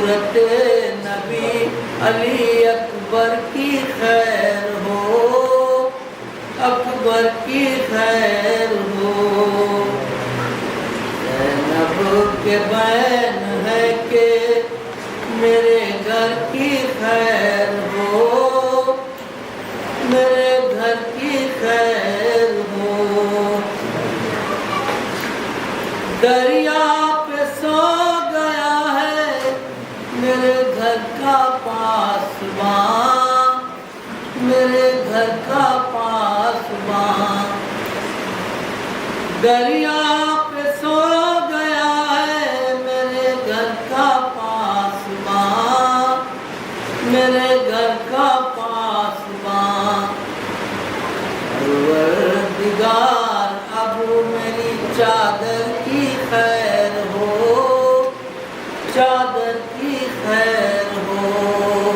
صورت نبی علی اکبر کی خیر ہو، اکبر کی خیر ہو۔ زینب کے بین ہے کہ میرے گھر کی خیر ہو، میرے گھر کی خیر ہو۔ دریا پہ سو گیا ہے میرے گھر کا پاسباں، میرے گھر کا پاسباں۔ دریا پہ سو گیا ہے میرے گھر کا پاسباں، میرے گھر کا پاسباں۔ پروردگار اب میری چادر کی خیر ہو، چادر کی خیر ہو۔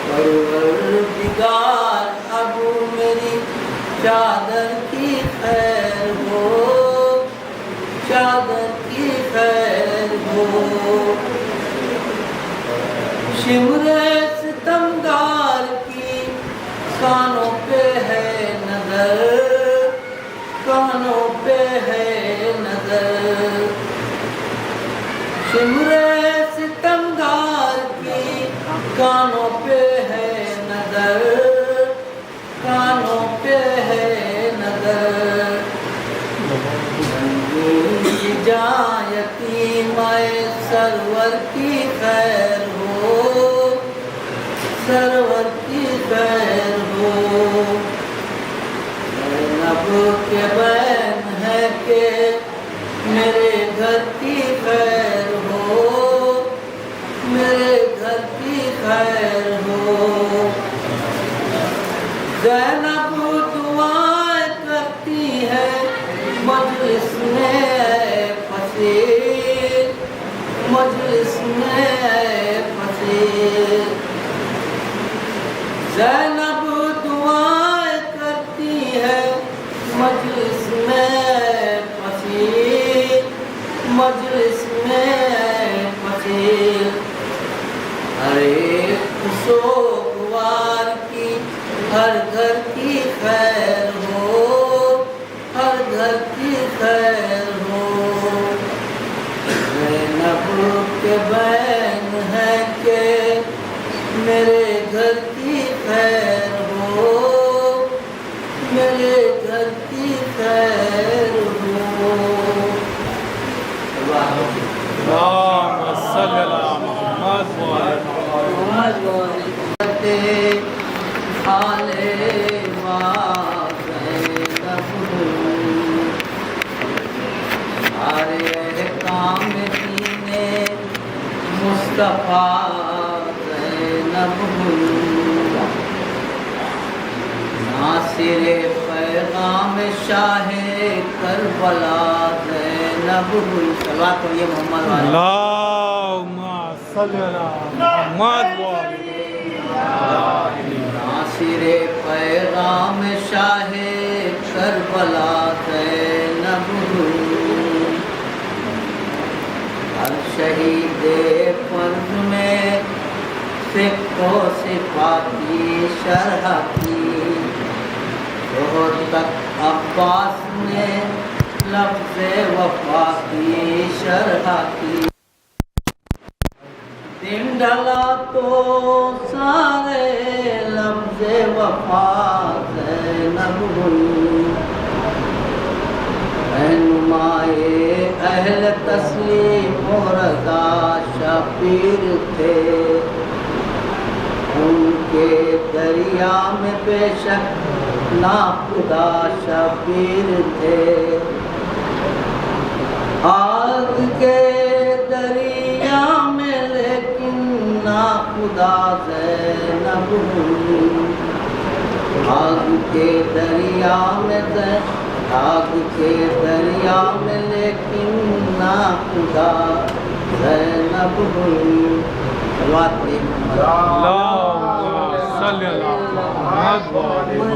پروردگار اب میری چادر کی خیر ہو، چادر کی خیر ہو۔ شمر ستمگار کی کانوں پہ ہے نظر، کانوں پہ ہے نظر۔ شمر ستمگار کی کانوں پہ ہے نظر، کانوں پہ ہے نظر۔ جاں یتیم سرور کی خیر ہو، سرور کی خیر ہو۔ زینب کے بین ہے کہ میرے گھر کی خیر ہو، میرے گھر کی خیر ہو۔ زینب دعائیں کرتی ہے مجلس میں اے فصیح، مجلس میں اے فصیح۔ زینب دعائیں کرتی ہے مجلس میں اے فصیح، مجلس میں اے فصیح۔ ہر ایک سوگوار کی ہر گھر کی خیر ہو، ہر گھر کی خیر ہو۔ زینب کے بین ہے کہ میرے گھر کی خیر ہو، میرے گھر کی خیر ہو۔ اللہم صلی اللہ محمد سارے احکام دین مصطفیٰ زینب ناصر پیغام شاہ کربلا زینب صلوات پڑھیے محمد والے۔ اللہم صلی اللہ محمد ناصر پیغام شاہ کربلا زینب ہر شہید فرض میں سکھو صفاتی شرح کی، بہت تک عباس نے لفظ وفا کی شرح کی۔ دن ڈھلا تو سارے لفظ وفا زینب رہنمائے اہل تسلیم و رضا شبیر تھے، ان کے دریا میں بے شک ناخدا شبیر تھے۔ آگ کے دریا میں لیکن ناخدا زینب آگ کے دریا میں آگ کے دریا میں لیکن ناخدا زینب صلوات پڑھیے محمد۔ اللہم صلی اللہ محمد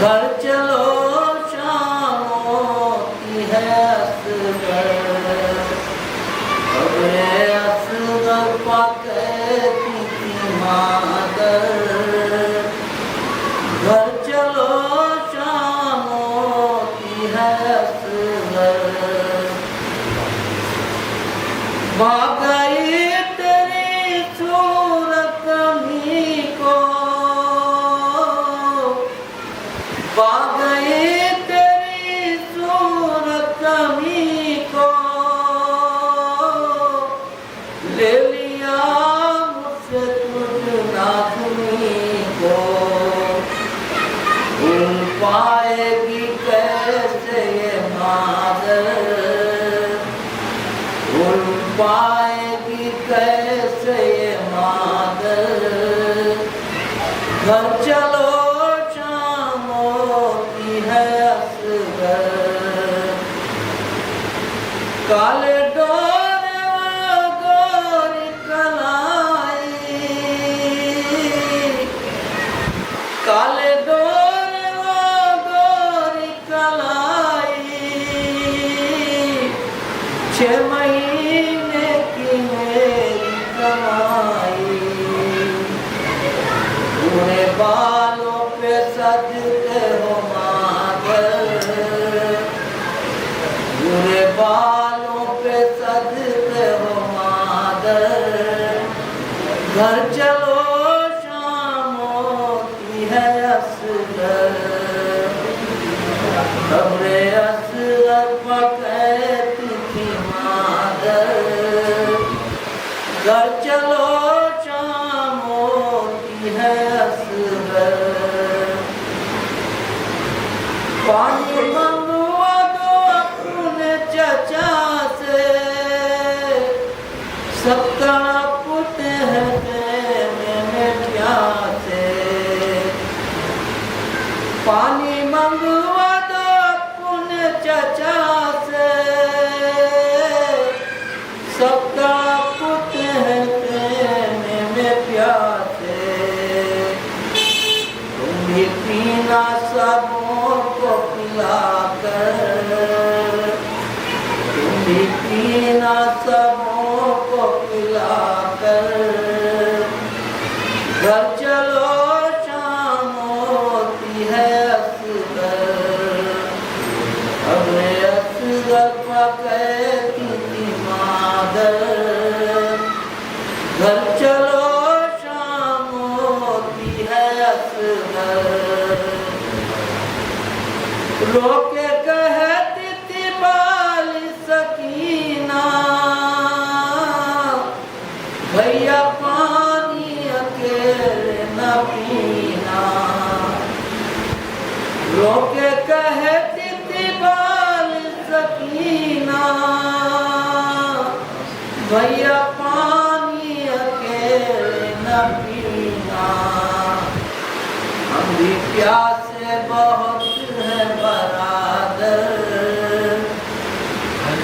گھر چلو شام ہوتی ہے اصغر قبر اصغر پا کہتی تھی مادر گھر چلو شام ہوتی ہے اصغر بھاگ گئی تیری صورت ہی کو بھاگ گئی تیری صورت ہی کو لے لیا مجھ سے تجھ نازنی کو بھول پائے گی کیسے یہ مادر بھول پائے گی کیسے یہ مادر گھر چلو شام ہوتی ہے اصغر کالے ڈور گوری کلائی کالے ڈور گوری کلائی 6 مہینے کی میری کمائی پورے بالوں پہ سجتے ہو مادر پورے بالوں پہ سجتے ہو مادر گھر چلو شام ہوتی ہے اصغر قبر اصغر پا کہتی تھی مادر گھر چلو شام ہوتی ہے اصغر پانی منگوا دو اپنے چچا سے سب تڑپتے ہیں خیمے میں پیاسے پانی منگوا دو اپنے چچا سے سب تڑپتے ہیں خیمے میں پیاسے تم بھی پینا سبوں کو پلا کر تم بھی پینا سبوں کو پلا کر گھر چلو شام ہوتی ہے اصغر قبر اصغر پا کہتی تھی مادر گھر چلو شام ہوتی ہے اصغر رو کے کہتی تھی بالی سکینہ بھیا پانی اکیلے نہ پینا رو کے کہتی تھی بالی سکینہ بھیا پانی اکیلے نہ پینا ہم بھی پیاسے بہت ہیں برادر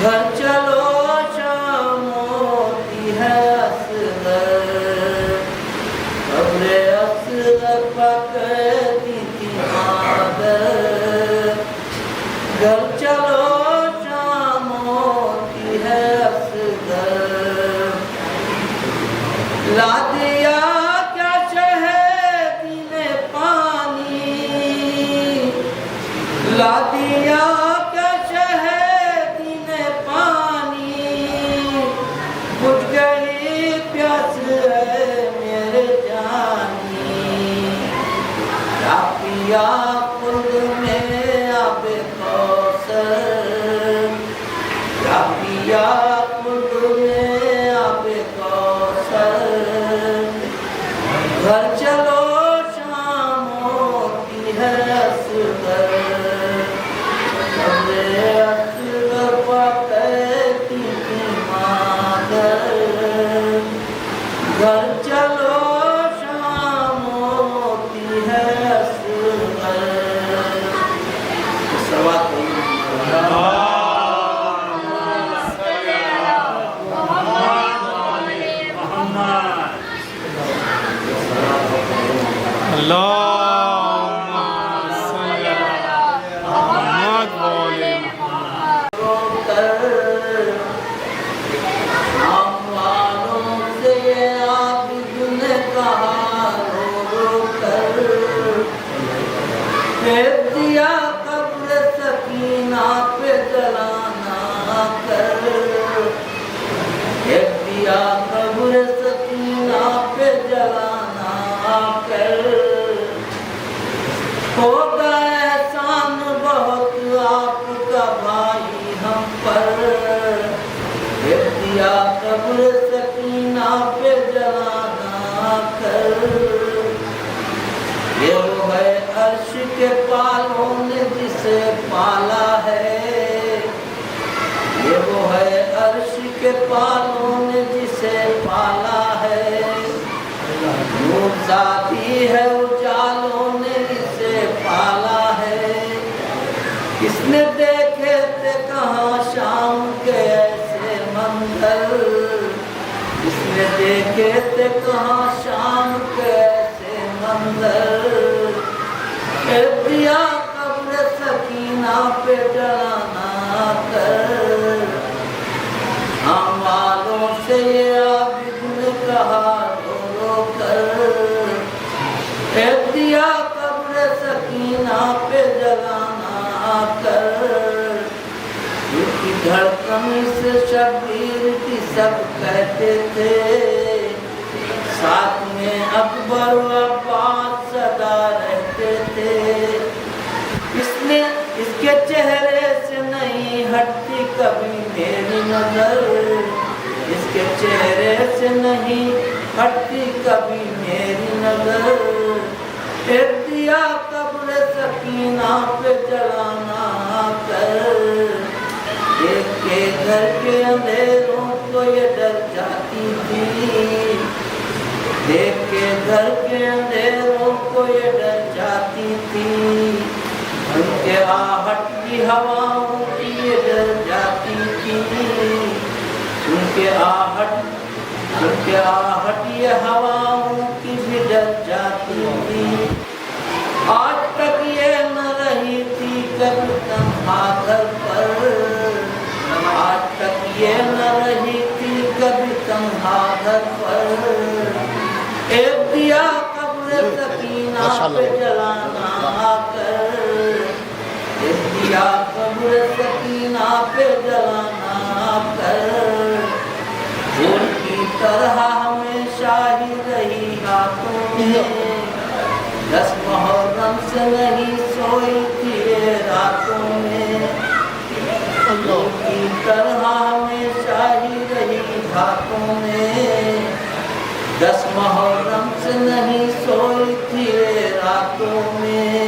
گھر چلو شام ہوتی ہے اصغر قبر اصغر پا کہتی تھی مادر گھر چلو شام ہوتی ہے اصغر لا دیا کیا شہدی نے پانی لا دیا کیا شہدی نے پانی بجھ گئی پیاس ہے میرے جانی کیا پیا خود میں آب کوثر کیا پیا خود میں آب کوثر گھر چلو شام ہوتی ہے اصغر قبر اصغر پا کہتی تھی مادر گھر چلو شام ہوتی ہے اصغر پھیر دیا قبر سکینہ پہ جلانا کر، پھیر دیا قبر سکینہ پہ جلانا کر، ہوگا احسان بہت آپ کا بھائی ہم پر، پھیر دیا قبر سکینہ پہ جلانا کر۔ یہ وہ ہے عرش کے پالوں نے جسے پالا ہے، یہ وہ ہے عرش کے پالوں نے جسے پالا ہے، نور ذاتی ہے اجالوں نے اسے پالا ہے، کس نے دیکھے تھے کہاں شام کے ایسے منظر، کس نے دیکھے تھے کہاں شام کے ایسے منظر، پھیر دیا قبر سکینہ پہ جلانا کر، ہم والوں سے یہ عابد نے کہا رو رو کر، پھیر دیا قبر سکینہ پہ جلانا کر، ان کی دھڑکن سے شبیر کی سب کہتے تھے، ساتھ میں اکبر و عباس صدا رہتے تھے، اس کے چہرے سے نہیں ہٹتی کبھی میری نظر، اس کے چہرے سے نہیں ہٹتی کبھی میری نظر، پھیر دیا قبر سکینہ پہ جلانا کر، دیکھ کے گھر کے اندھیروں کو یہ ڈر جاتی تھی، دیکھ کے گھر کے اندھیروں کو یہ ڈر جاتی تھی، ان کے آہٹ کی ہواؤں کی یہ ڈر جاتی تھی، ان کے آہٹ یہ ہواؤں کی بھی ڈر جاتی تھی، آج تک یہ نہ رہی تھی کبھی تنہا گھر پر، آج تک یہ نہ رہی تھی کبھی تنہا گھر پر، ایک دیا قبر سکینہ پہ جلانا کر، ایک دیا قبر سکینہ پہ جلانا کر، پھول کی طرح ہمیشہ ہی رہی راتوں میں، 10 محرم سے نہیں سوئی تھی یہ راتوں میں، پھول کی طرح ہمیشہ ہی رہی راتوں میں، 10 محرم سے نہیں سوئی تھی راتوں میں،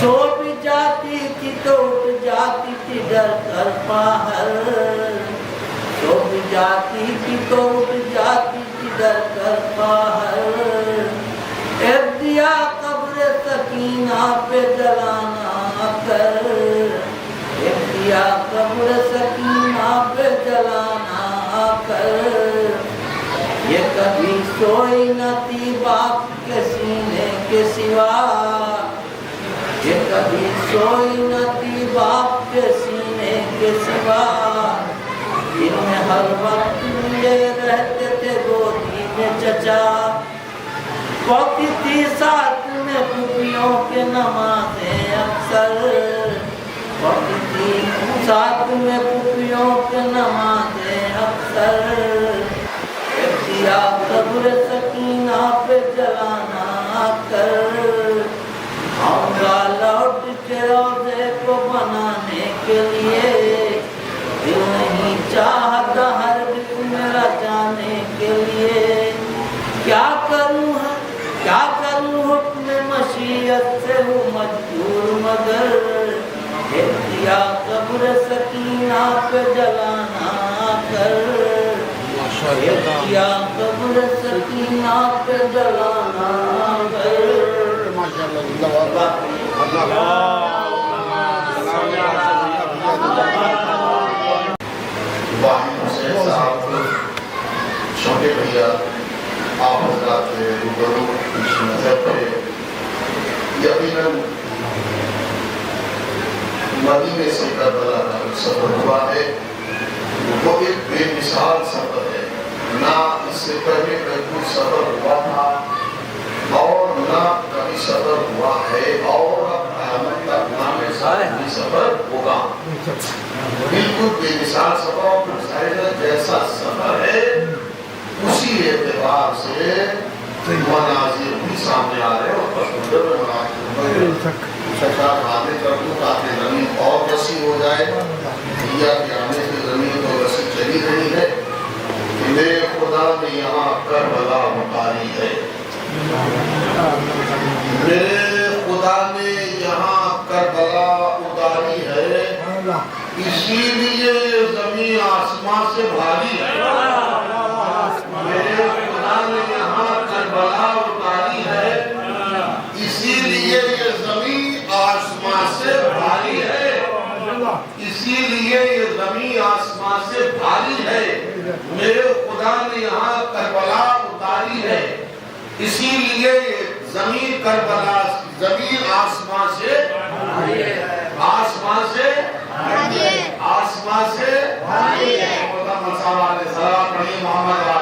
سو بھی جاتی تھی تو اٹھ جاتی تھی ڈر کر باہر، سو بھی جاتی تھی تو اٹھ جاتی تھی ڈر کر باہر، ایک دیا قبر سکینہ پہ جلانا کر، ایک دیا قبر سکینہ پہ جلانا کر، یہ کبھی سوئی نہ تھی باپ کے سینے کے سوا، یہ کبھی سوئی نہ تھی باپ کے سینے کے سوا، دن میں ہر وقت ملے رہتے تھے گودی میں چچا، پڑتی تھی ساتھ میں پھوپھیوں کے نمازیں اکثر، پڑتی تھی ساتھ میں پھوپھیوں کے نمازیں اکثر، دیا قبر سکینہ پہ جلانا کر، آؤں گا لوٹ کے روضے کو بنانے کے لیے، دل نہیں چاہتا ہرگز میرا جانے کے لیے، کیا کروں حکم مشیت سے ہوں مجبور مگر، دیا قبر سکینہ پہ جلانا کر، دیا قبر سکینہ پہ جلانا کر، چھوٹے بھیا آپ حضرات روبرو پیش نظر پہ یقیناً مدینے سے کربلا کا سفر ہوا ہے، وہ ایک بے مثال سفر ہے، نہ اس سے پہلے کوئی سفر ہوا تھا اور نہ کبھی سفر ہوا ہے، اور بالکل بے مثال سفر اور مسائل جیسا سفر ہے اسی اعتبار سے مناظر بھی سامنے آ رہے ہیں اور پسندر میں مناظر شکار آنے کر دوں تاکہ زمین اور وسیع ہو جائے دیا کے آنے سے زمین تو وسیع چلی رہی ہے کہ میرے خدا نے یہاں کربلا اتاری ہے میرے خدا نے یہاں کربلا اتاری ہے اسی لیے یہ زمین آسمان سے بھاری ہے میرے خدا نے یہاں کربلا اتاری ہے اسی لیے یہ زمین آسمان سے بھاری ہے اسی لیے یہ زمین آسمان سے بھاری ہے میرے خدا نے یہاں کربلا اتاری ہے اسی لیے یہ زمین کربلا زمین آسمان سے آسمان سے آسمان سے محمد صلی اللہ علیہ وسلم پڑھیے محمد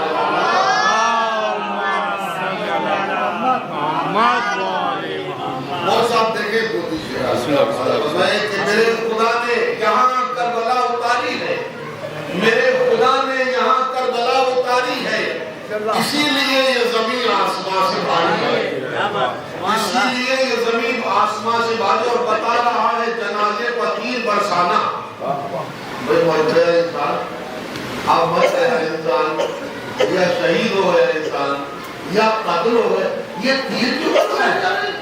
وہ صاحب دیکھیں دو دیجیے کہ میرے خدا نے یہاں کربلا اتاری ہے میرے خدا نے یہاں کربلا اتاری ہے اسی لیے یہ زمین آسمان سے بھاری ہے اسی لیے یہ زمین آسمان سے بھاری اور بتا رہا ہے جنازے پر تیر برسانا بھئی مر گیا انسان اب مر گیا انسان یا شہید ہو گیا انسان یا قتل ہو گیا یہ تیر کیوں بتایا جا رہے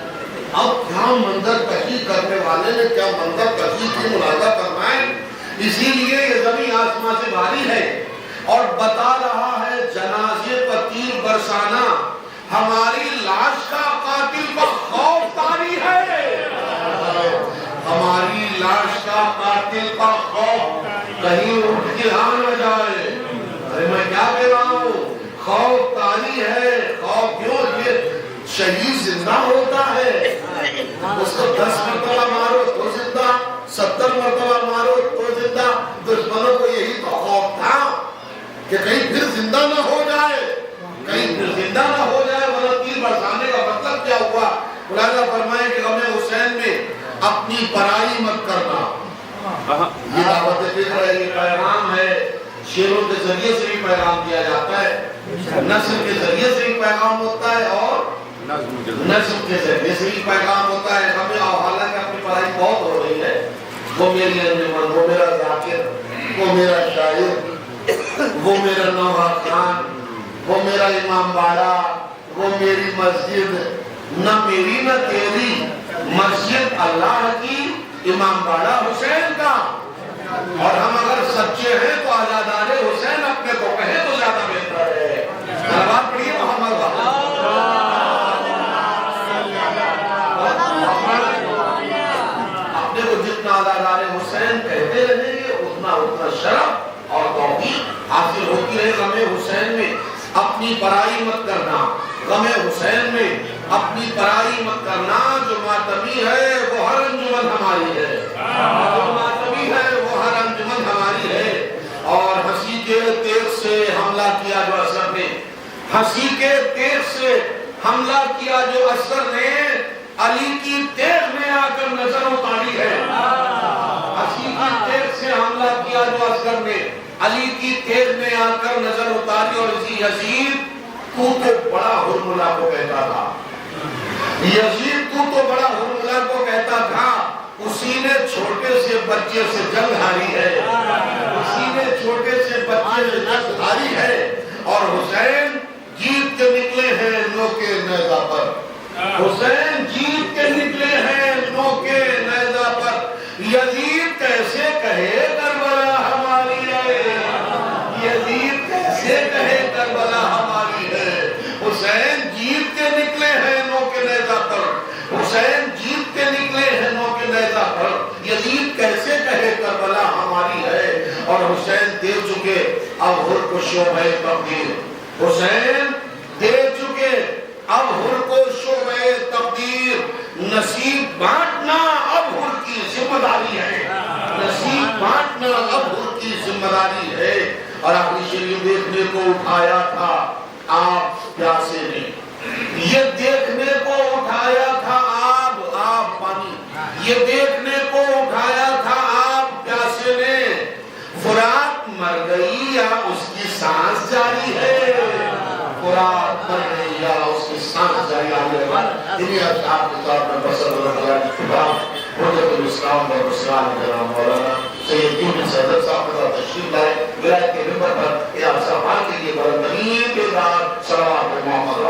اب کیا منظر کشی کرنے والے نے کیا منظر کشی کی ملاحظہ فرمائے اسی لیے یہ زمین آسمان سے بھاری ہے اور بتا رہا ہے جنازے پر تیر برسانا ہماری لاش کا قاتل پر خوف طاری ہے ہماری لاش کا قاتل پر خوف کہیں اٹھ کے آ نہ جائے ارے میں کیا کہہ رہا ہوں خوف طاری ہے خوف کیوں یہ شہید زندہ ہوتا ہے اس کو 10 مرتبہ مارو تو زندہ 70 مرتبہ مارو تو زندہ دشمنوں کو یہی تو خوف تھا کہ کہیں پھر زندہ نہ ہو جائے کہیں پھر زندہ نہ ہو جائے ورنہ تیر برسانے کا مطلب کیا ہوا خدا فرمائے کہ غم حسین میں اپنی برائی مت کرنا یہ دعوت فکر ہے یہ پیغام ہے شیروں کے ذریعے سے بھی پیغام دیا جاتا ہے نسل کے ذریعے سے بھی پیغام ہوتا ہے اور نظم کے ذریعے سے بھی پیغام ہوتا ہے ہمیں حالانکہ اپنی پڑھائی بہت ہو رہی ہے وہ میری انجمن وہ میرا ذاکر وہ میرا شاعر وہ میرا نوحہ خان وہ میرا امام باڑا وہ میری مسجد نہ میری نہ تیری مسجد اللہ کی امام باڑا حسین کا اور ہم اگر سچے ہیں تو آزادار حسین اپنے کو کہیں تو زیادہ بہتر ہے بات پڑھیے محمد اپنے کو جتنا آزادار حسین کہتے رہیں گے اتنا شرف اور توفیق حاصل ہوتی ہے غم حسین میں اپنی برائی مت کرنا غم حسین میں اپنی برائی مت کرنا جو ماتمی ہے وہ ہر انجمن ہماری ہے جو ماتمی ہے وہ ہر انجمن ہماری ہے اور ہنسی کے تیر سے حملہ کیا جو اثر نے ہنسی کے تیر سے حملہ کیا جو اثر نے علی کی تیغ میں آ کر نظر اتاری ہے ہنسی کی تیغ سے حملہ کیا جو اثر نے علی کی تیغ میں آ کر نظر اتاری اور اسی یزید تو بڑا ہرملا کو کہتا تھا یزید تو بڑا ہرملا کو کہتا تھا اسی نے چھوٹے سے بچے سے جنگ ہاری ہے اسی نے چھوٹے سے بچے سے جنگ ہاری ہے اور حسین جیت کے نکلے ہیں نو کے نیزہ پر حسین جیت کے نکلے ہیں نو کے نیزہ پر یزید کیسے کہے کربلا ہماری ہے یزید کیسے کہے کربلا ہماری ہے حسین جیت کے نکلے ہیں نو کے نیزہ پر حسین جیت کے نکلے ہیں نو کے نیزہ پر یزید کیسے کہے کربلا ہماری ہے اور حسین دے چکے اب ہر کو شعبہ تقدیر حسین دے چکے اب ہر کو شعبہ تقدیر نصیب بانٹنا اب ہر کی ذمہ داری ہے نصیب بانٹنا اب ہر کی ذمہ داری ہے اور اپنی شریف دیکھنے کو اٹھایا تھا آپ پیاسے نے یہ دیکھنے کو اٹھایا تھا آپ پانی یہ دیکھنے کو اٹھایا تھا آپ پیاسے دنیا آپ کے ساتھ میں بسر اللہ خدا حجت الاسلام و مسلمان جناب مولانا سید یونس صدر صاحب کا تشریف لائے ولایت کے ممبر پر یہ آپ صاحب کے لیے بلندین کے ساتھ صلوات محمد